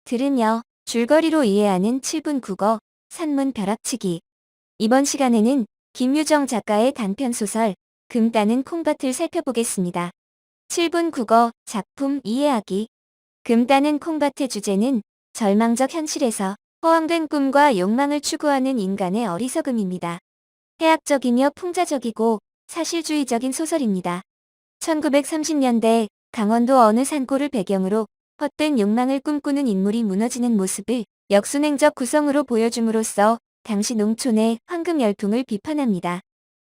들으며 줄거리로 이해하는 7분 국어 산문 벼락치기. 이번 시간에는 김유정 작가의 단편소설 금 따는 콩밭을 살펴보겠습니다. 7분 국어 작품 이해하기. 금 따는 콩밭의 주제는 절망적 현실에서 허황된 꿈과 욕망을 추구하는 인간의 어리석음입니다. 해학적이며 풍자적이고 사실주의적인 소설입니다. 1930년대 강원도 어느 산골을 배경으로 헛된 욕망을 꿈꾸는 인물이 무너지는 모습을 역순행적 구성으로 보여줌으로써 당시 농촌의 황금 열풍을 비판합니다.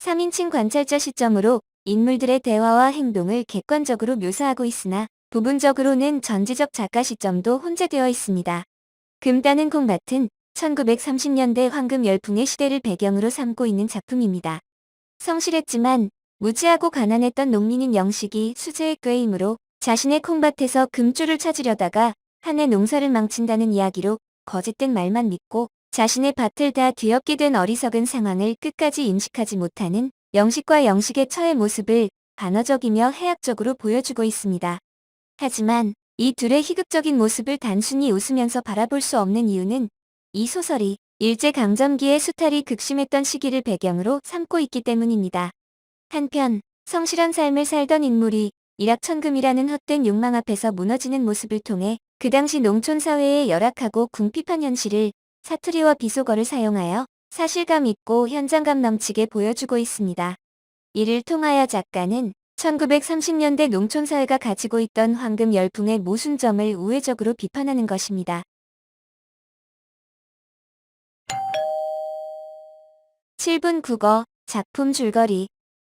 3인칭 관찰자 시점으로 인물들의 대화와 행동을 객관적으로 묘사하고 있으나 부분적으로는 전지적 작가 시점도 혼재되어 있습니다. 금 따는 콩밭은 1930년대 황금 열풍의 시대를 배경으로 삼고 있는 작품입니다. 성실했지만 무지하고 가난했던 농민인 영식이 수재의 꾀이므로 자신의 콩밭에서 금줄을 찾으려다가 한 해 농사를 망친다는 이야기로 거짓된 말만 믿고 자신의 밭을 다 뒤엎게 된 어리석은 상황을 끝까지 인식하지 못하는 영식과 영식의 처의 모습을 반어적이며 해학적으로 보여주고 있습니다. 하지만 이 둘의 희극적인 모습을 단순히 웃으면서 바라볼 수 없는 이유는 이 소설이 일제강점기의 수탈이 극심했던 시기를 배경으로 삼고 있기 때문입니다. 한편 성실한 삶을 살던 인물이 일확천금이라는 헛된 욕망 앞에서 무너지는 모습을 통해 그 당시 농촌 사회의 열악하고 궁핍한 현실을 사투리와 비속어를 사용하여 사실감 있고 현장감 넘치게 보여주고 있습니다. 이를 통하여 작가는 1930년대 농촌 사회가 가지고 있던 황금 열풍의 모순점을 우회적으로 비판하는 것입니다. 7분 국어 작품 줄거리.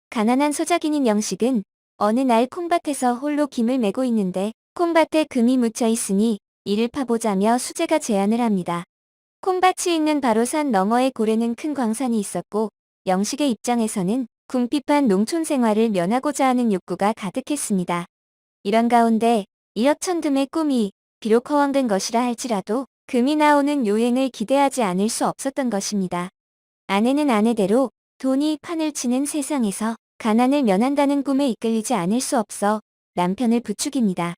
가난한 소작인인 영식은 어느 날 콩밭에서 홀로 김을 메고 있는데 콩밭에 금이 묻혀 있으니 이를 파보자며 수재가 제안을 합니다. 콩밭이 있는 바로 산 너머의 고래는 큰 광산이 있었고 영식의 입장에서는 궁핍한 농촌 생활을 면하고자 하는 욕구가 가득했습니다. 이런 가운데 일억천금의 꿈이 비록 허황된 것이라 할지라도 금이 나오는 요행을 기대하지 않을 수 없었던 것입니다. 아내는 아내대로 돈이 판을 치는 세상에서 가난을 면한다는 꿈에 이끌리지 않을 수 없어 남편을 부추깁니다.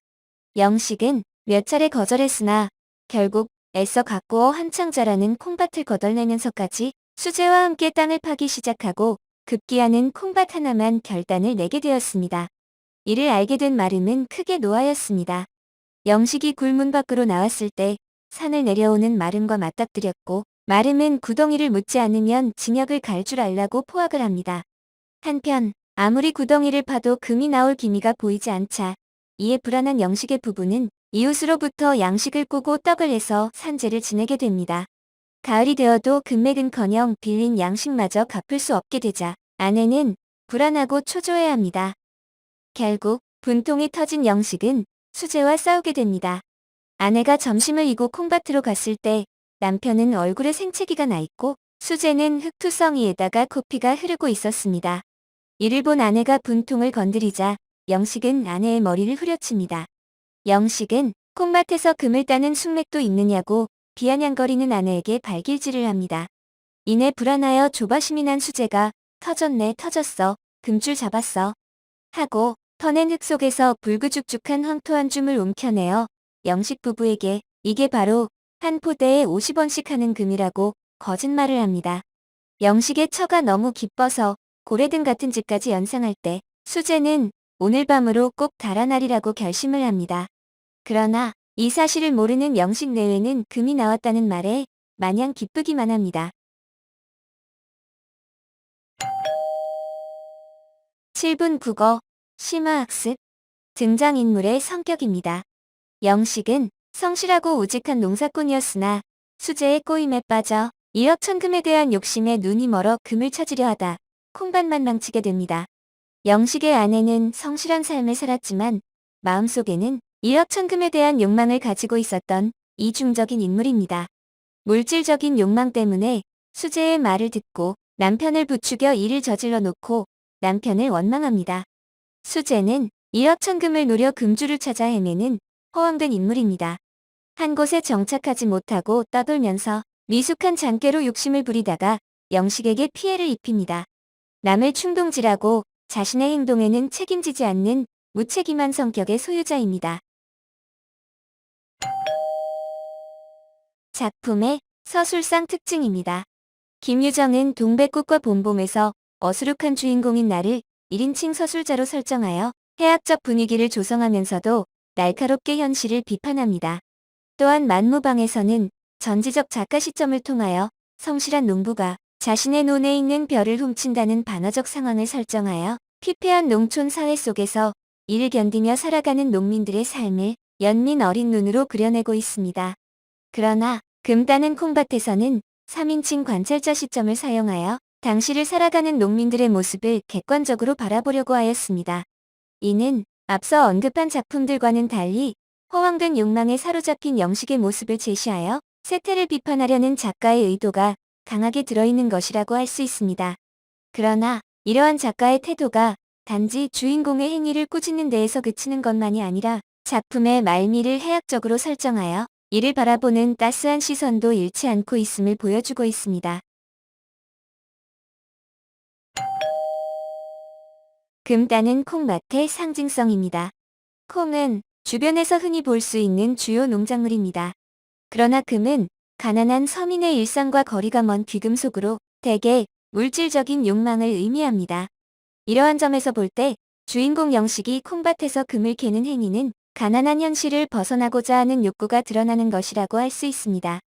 영식은 몇 차례 거절했으나 결국 애써 가꾸어 한창 자라는 콩밭을 거덜내면서까지 수재와 함께 땅을 파기 시작하고 급기야는 콩밭 하나만 결단을 내게 되었습니다. 이를 알게 된 마름은 크게 노하였습니다. 영식이 굴문 밖으로 나왔을 때 산을 내려오는 마름과 맞닥뜨렸고 마름은 구덩이를 묻지 않으면 징역을 갈 줄 알라고 포악을 합니다. 한편 아무리 구덩이를 파도 금이 나올 기미가 보이지 않자 이에 불안한 영식의 부부는 이웃으로부터 양식을 꾸고 떡을 해서 산재를 지내게 됩니다. 가을이 되어도 금맥은커녕 빌린 양식마저 갚을 수 없게 되자 아내는 불안하고 초조해합니다. 결국 분통이 터진 영식은 수재와 싸우게 됩니다. 아내가 점심을 이고 콩밭으로 갔을 때 남편은 얼굴에 생채기가 나 있고 수재는 흙투성이에다가 코피가 흐르고 있었습니다. 이를 본 아내가 분통을 건드리자 영식은 아내의 머리를 후려칩니다. 영식은 콩밭에서 금을 따는 숙맥도 있느냐고 비아냥거리는 아내에게 발길질을 합니다. 이내 불안하여 조바심이 난 수재가 터졌네 터졌어 금줄 잡았어 하고 터낸 흙 속에서 불구죽죽한 황토 한 줌을 움켜내어 영식 부부에게 이게 바로 한 포대에 50원씩 하는 금이라고 거짓말을 합니다. 영식의 처가 너무 기뻐서 고래등 같은 집까지 연상할 때 수재는 오늘 밤으로 꼭 달아나리라고 결심을 합니다. 그러나 이 사실을 모르는 영식 내외는 금이 나왔다는 말에 마냥 기쁘기만 합니다. 7분 국어 심화학습. 등장인물의 성격입니다. 영식은 성실하고 우직한 농사꾼이었으나 수재의 꼬임에 빠져 일억천금에 대한 욕심에 눈이 멀어 금을 찾으려 하다 콩밭만 망치게 됩니다. 영식의 아내는 성실한 삶을 살았지만 마음속에는 일억천금에 대한 욕망을 가지고 있었던 이중적인 인물입니다. 물질적인 욕망 때문에 수재의 말을 듣고 남편을 부추겨 일을 저질러 놓고 남편을 원망합니다. 수재는 일억천금을 노려 금주를 찾아 헤매는 허황된 인물입니다. 한 곳에 정착하지 못하고 떠돌면서 미숙한 장깨로 욕심을 부리다가 영식에게 피해를 입힙니다. 남을 충동질하고 자신의 행동에는 책임지지 않는 무책임한 성격의 소유자입니다. 작품의 서술상 특징입니다. 김유정은 동백꽃과 봄봄에서 어수룩한 주인공인 나를 1인칭 서술자로 설정하여 해학적 분위기를 조성하면서도 날카롭게 현실을 비판합니다. 또한 만무방에서는 전지적 작가 시점을 통하여 성실한 농부가 자신의 논에 있는 벼를 훔친다는 반어적 상황을 설정하여 피폐한 농촌 사회 속에서 이를 견디며 살아가는 농민들의 삶을 연민 어린 눈으로 그려내고 있습니다. 그러나 금따는 콩밭에서는 3인칭 관찰자 시점을 사용하여 당시를 살아가는 농민들의 모습을 객관적으로 바라보려고 하였습니다. 이는 앞서 언급한 작품들과는 달리 허황된 욕망에 사로잡힌 영식의 모습을 제시하여 세태를 비판하려는 작가의 의도가 강하게 들어있는 것이라고 할 수 있습니다. 그러나 이러한 작가의 태도가 단지 주인공의 행위를 꾸짖는 데에서 그치는 것만이 아니라 작품의 말미를 해학적으로 설정하여 이를 바라보는 따스한 시선도 잃지 않고 있음을 보여주고 있습니다. 금 따는 콩밭의 상징성입니다. 콩은 주변에서 흔히 볼 수 있는 주요 농작물입니다. 그러나 금은 가난한 서민의 일상과 거리가 먼 귀금속으로 대개 물질적인 욕망을 의미합니다. 이러한 점에서 볼 때 주인공 영식이 콩밭에서 금을 캐는 행위는 가난한 현실을 벗어나고자 하는 욕구가 드러나는 것이라고 할 수 있습니다.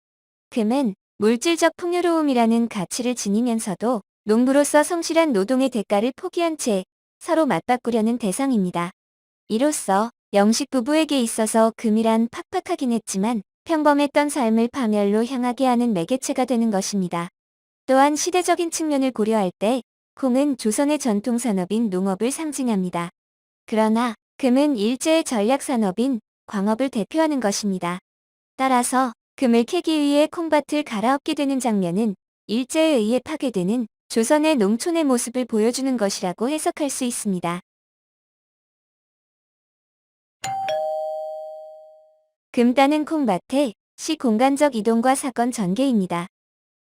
금은 물질적 풍요로움이라는 가치를 지니면서도 농부로서 성실한 노동의 대가를 포기한 채 서로 맞바꾸려는 대상입니다. 이로써 영식 부부에게 있어서 금이란 팍팍하긴 했지만 평범했던 삶을 파멸로 향하게 하는 매개체가 되는 것입니다. 또한 시대적인 측면을 고려할 때 콩은 조선의 전통산업인 농업을 상징합니다. 그러나 금은 일제의 전략산업인 광업을 대표하는 것입니다. 따라서 금을 캐기 위해 콩밭을 갈아엎게 되는 장면은 일제에 의해 파괴되는 조선의 농촌의 모습을 보여주는 것이라고 해석할 수 있습니다. 금 따는 콩밭의 시공간적 이동과 사건 전개입니다.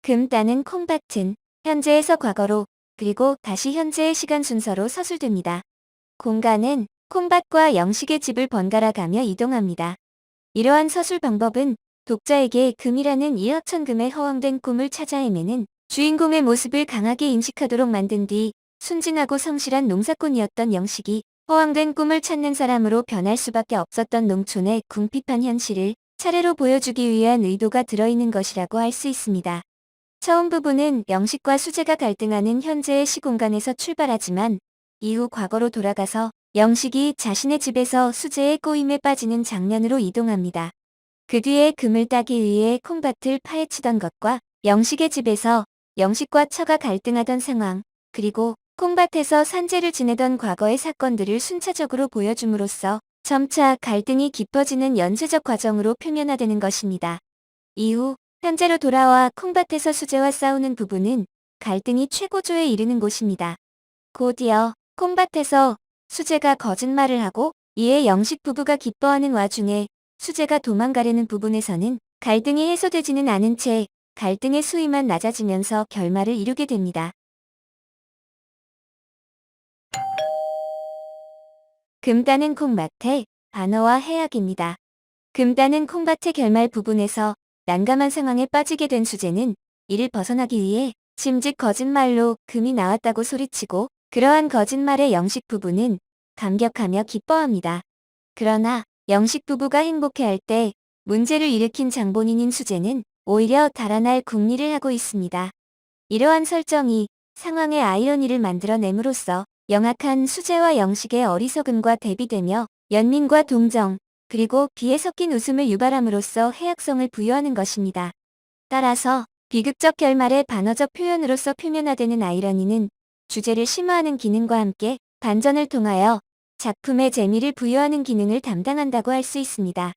금 따는 콩밭은 현재에서 과거로 그리고 다시 현재의 시간 순서로 서술됩니다. 공간은 콩밭과 영식의 집을 번갈아 가며 이동합니다. 이러한 서술 방법은 독자에게 금이라는 이하천금의 허황된 꿈을 찾아 헤매는 주인공의 모습을 강하게 인식하도록 만든 뒤 순진하고 성실한 농사꾼이었던 영식이 허황된 꿈을 찾는 사람으로 변할 수밖에 없었던 농촌의 궁핍한 현실을 차례로 보여주기 위한 의도가 들어있는 것이라고 할 수 있습니다. 처음 부분은 영식과 수재가 갈등하는 현재의 시공간에서 출발하지만 이후 과거로 돌아가서 영식이 자신의 집에서 수재의 꼬임에 빠지는 장면으로 이동합니다. 그 뒤에 금을 따기 위해 콩밭을 파헤치던 것과 영식의 집에서 영식과 처가 갈등하던 상황, 그리고 콩밭에서 산재를 지내던 과거의 사건들을 순차적으로 보여줌으로써 점차 갈등이 깊어지는 연쇄적 과정으로 표면화되는 것입니다. 이후 현재로 돌아와 콩밭에서 수재와 싸우는 부분은 갈등이 최고조에 이르는 곳입니다. 곧이어 콩밭에서 수재가 거짓말을 하고 이에 영식 부부가 기뻐하는 와중에 수재가 도망가려는 부분에서는 갈등이 해소되지는 않은 채 갈등의 수위만 낮아지면서 결말을 이루게 됩니다. 금 따는 콩밭의 반어와 해악입니다. 금 따는 콩밭의 결말 부분에서 난감한 상황에 빠지게 된 수재는 이를 벗어나기 위해 짐짓 거짓말로 금이 나왔다고 소리치고 그러한 거짓말의 영식 부부는 감격하며 기뻐합니다. 그러나 영식 부부가 행복해할 때 문제를 일으킨 장본인인 수재는 오히려 달아날 궁리를 하고 있습니다. 이러한 설정이 상황의 아이러니를 만들어냄으로써 영악한 수재와 영식의 어리석음과 대비되며 연민과 동정, 그리고 비에 섞인 웃음을 유발함으로써 해악성을 부여하는 것입니다. 따라서 비극적 결말의 반어적 표현으로서 표면화되는 아이러니는 주제를 심화하는 기능과 함께 반전을 통하여 작품의 재미를 부여하는 기능을 담당한다고 할 수 있습니다.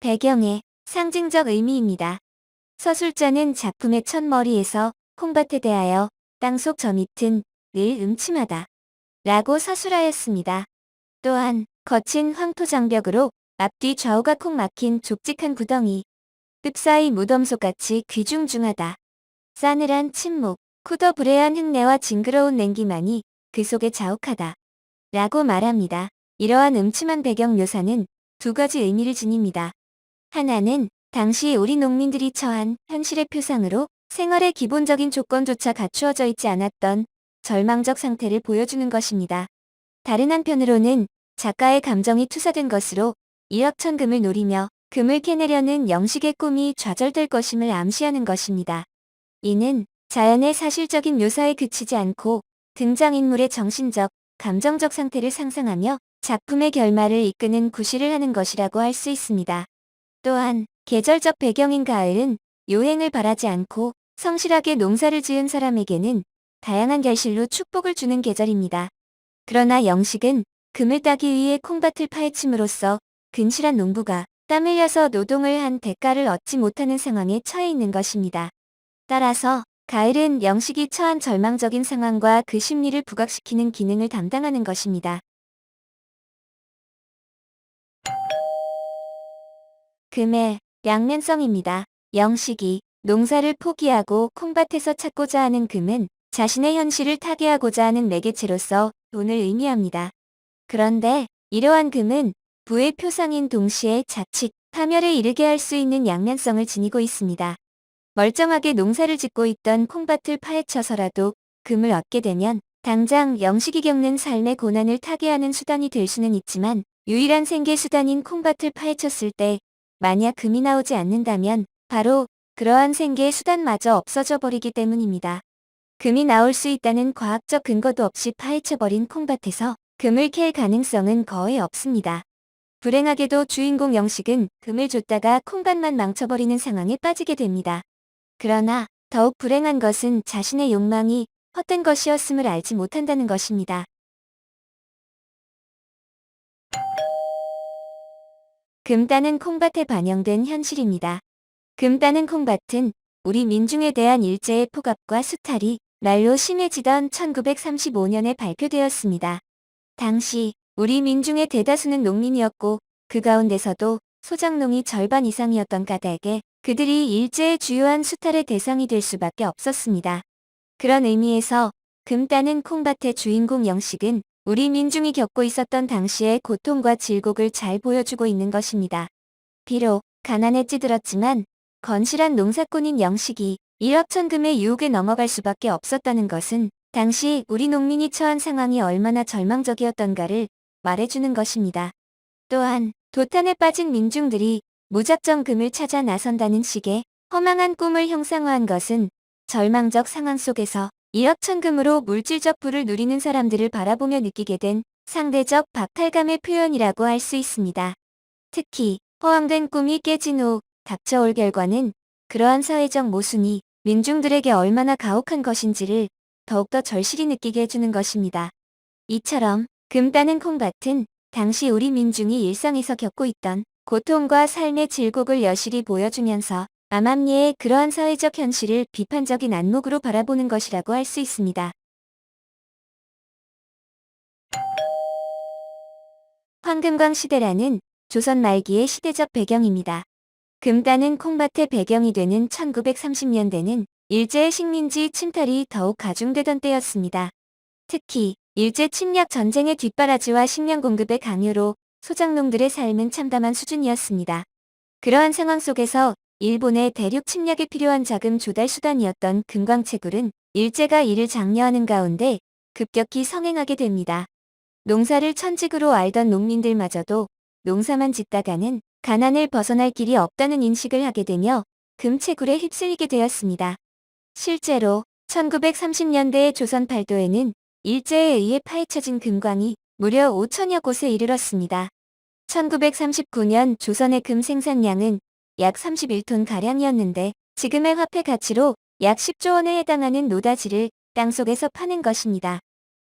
배경의 상징적 의미입니다. 서술자는 작품의 첫머리에서 콩밭에 대하여 땅속 저 밑은 늘 음침하다 라고 서술하였습니다. 또한 거친 황토장벽으로 앞뒤 좌우가 콕 막힌 좁직한 구덩이, 늪사이 무덤속같이 귀중중하다. 싸늘한 침묵, 쿠더부레한 흙내와 징그러운 냉기만이 그 속에 자욱하다 라고 말합니다. 이러한 음침한 배경 묘사는 두 가지 의미를 지닙니다. 하나는 당시 우리 농민들이 처한 현실의 표상으로 생활의 기본적인 조건조차 갖추어져 있지 않았던 절망적 상태를 보여주는 것입니다. 다른 한편으로는 작가의 감정이 투사된 것으로 일확천금을 노리며 금을 캐내려는 영식의 꿈이 좌절될 것임을 암시하는 것입니다. 이는 자연의 사실적인 묘사에 그치지 않고 등장인물의 정신적, 감정적 상태를 상상하며 작품의 결말을 이끄는 구실을 하는 것이라고 할 수 있습니다. 또한 계절적 배경인 가을은 요행을 바라지 않고 성실하게 농사를 지은 사람에게는 다양한 결실로 축복을 주는 계절입니다. 그러나 영식은 금을 따기 위해 콩밭을 파헤침으로써 근실한 농부가 땀 흘려서 노동을 한 대가를 얻지 못하는 상황에 처해 있는 것입니다. 따라서 가을은 영식이 처한 절망적인 상황과 그 심리를 부각시키는 기능을 담당하는 것입니다. 금의 양면성입니다. 영식이 농사를 포기하고 콩밭에서 찾고자 하는 금은 자신의 현실을 타개하고자 하는 매개체로서 돈을 의미합니다. 그런데 이러한 금은 부의 표상인 동시에 자칫 파멸에 이르게 할 수 있는 양면성을 지니고 있습니다. 멀쩡하게 농사를 짓고 있던 콩밭을 파헤쳐서라도 금을 얻게 되면 당장 영식이 겪는 삶의 고난을 타개하는 수단이 될 수는 있지만 유일한 생계 수단인 콩밭을 파헤쳤을 때 만약 금이 나오지 않는다면 바로 그러한 생계의 수단마저 없어져 버리기 때문입니다. 금이 나올 수 있다는 과학적 근거도 없이 파헤쳐버린 콩밭에서 금을 캘 가능성은 거의 없습니다. 불행하게도 주인공 영식은 금을 줬다가 콩밭만 망쳐버리는 상황에 빠지게 됩니다. 그러나 더욱 불행한 것은 자신의 욕망이 헛된 것이었음을 알지 못한다는 것입니다. 금 따는 콩밭에 반영된 현실입니다. 금 따는 콩밭은 우리 민중에 대한 일제의 폭압과 수탈이 날로 심해지던 1935년에 발표되었습니다. 당시 우리 민중의 대다수는 농민이었고 그 가운데서도 소작농이 절반 이상이었던 까닭에 그들이 일제의 주요한 수탈의 대상이 될 수밖에 없었습니다. 그런 의미에서 금 따는 콩밭의 주인공 영식은 우리 민중이 겪고 있었던 당시의 고통과 질곡을 잘 보여주고 있는 것입니다. 비록 가난에 찌들었지만 건실한 농사꾼인 영식이 일확천금의 유혹에 넘어갈 수밖에 없었다는 것은 당시 우리 농민이 처한 상황이 얼마나 절망적이었던가를 말해주는 것입니다. 또한 도탄에 빠진 민중들이 무작정 금을 찾아 나선다는 식의 허망한 꿈을 형상화한 것은 절망적 상황 속에서 일확천금으로 물질적 부를 누리는 사람들을 바라보며 느끼게 된 상대적 박탈감의 표현이라고 할 수 있습니다. 특히 허황된 꿈이 깨진 후 닥쳐올 결과는 그러한 사회적 모순이 민중들에게 얼마나 가혹한 것인지를 더욱더 절실히 느끼게 해주는 것입니다. 이처럼 금 따는 콩밭은 당시 우리 민중이 일상에서 겪고 있던 고통과 삶의 질곡을 여실히 보여주면서 암암리의 그러한 사회적 현실을 비판적인 안목으로 바라보는 것이라고 할 수 있습니다. 황금광 시대라는 조선 말기의 시대적 배경입니다. 금 따는 콩밭의 배경이 되는 1930년대는 일제의 식민지 침탈이 더욱 가중되던 때였습니다. 특히 일제 침략 전쟁의 뒷바라지와 식량 공급의 강요로 소작농들의 삶은 참담한 수준이었습니다. 그러한 상황 속에서 일본의 대륙 침략에 필요한 자금 조달 수단이었던 금광채굴은 일제가 이를 장려하는 가운데 급격히 성행하게 됩니다. 농사를 천직으로 알던 농민들마저도 농사만 짓다가는 가난을 벗어날 길이 없다는 인식을 하게 되며 금채굴에 휩쓸리게 되었습니다. 실제로 1930년대의 조선 팔도에는 일제에 의해 파헤쳐진 금광이 무려 5천여 곳에 이르렀습니다. 1939년 조선의 금 생산량은 약 31톤가량이었는데 지금의 화폐 가치로 약 10조 원에 해당하는 노다지를 땅속에서 파는 것입니다.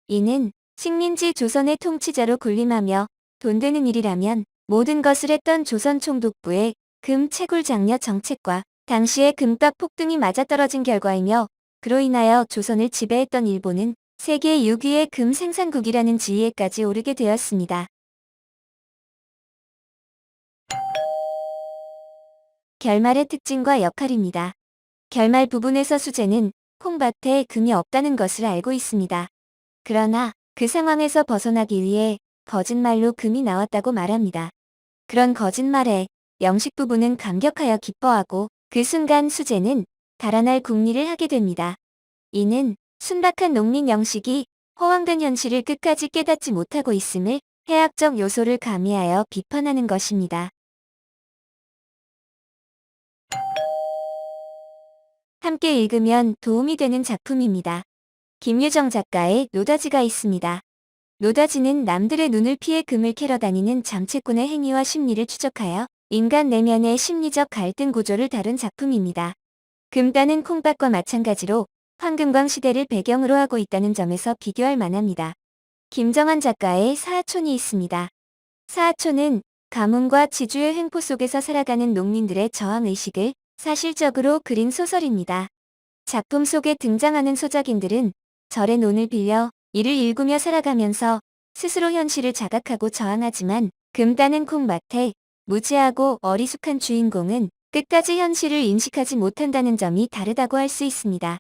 이는 식민지 조선의 통치자로 군림하며 돈 되는 일이라면 모든 것을 했던 조선 총독부의 금 채굴 장려 정책과 당시의 금값 폭등이 맞아떨어진 결과이며 그로 인하여 조선을 지배했던 일본은 세계 6위의 금 생산국이라는 지위에까지 오르게 되었습니다. 결말의 특징과 역할입니다. 결말 부분에서 수재는 콩밭에 금이 없다는 것을 알고 있습니다. 그러나 그 상황에서 벗어나기 위해 거짓말로 금이 나왔다고 말합니다. 그런 거짓말에 영식 부부는 감격하여 기뻐하고 그 순간 수재는 달아날 궁리를 하게 됩니다. 이는 순박한 농민 영식이 허황된 현실을 끝까지 깨닫지 못하고 있음을 해학적 요소를 가미하여 비판하는 것입니다. 함께 읽으면 도움이 되는 작품입니다. 김유정 작가의 노다지가 있습니다. 노다지는 남들의 눈을 피해 금을 캐러 다니는 잠채꾼의 행위와 심리를 추적하여 인간 내면의 심리적 갈등 구조를 다룬 작품입니다. 금 따는 콩밭과 마찬가지로 황금광 시대를 배경으로 하고 있다는 점에서 비교할 만합니다. 김정한 작가의 사하촌이 있습니다. 사하촌은 가뭄과 지주의 횡포 속에서 살아가는 농민들의 저항의식을 사실적으로 그린 소설입니다. 작품 속에 등장하는 소작인들은 절의 논을 빌려 이를 일구며 살아가면서 스스로 현실을 자각하고 저항하지만 금 따는 콩밭에 무지하고 어리숙한 주인공은 끝까지 현실을 인식하지 못한다는 점이 다르다고 할 수 있습니다.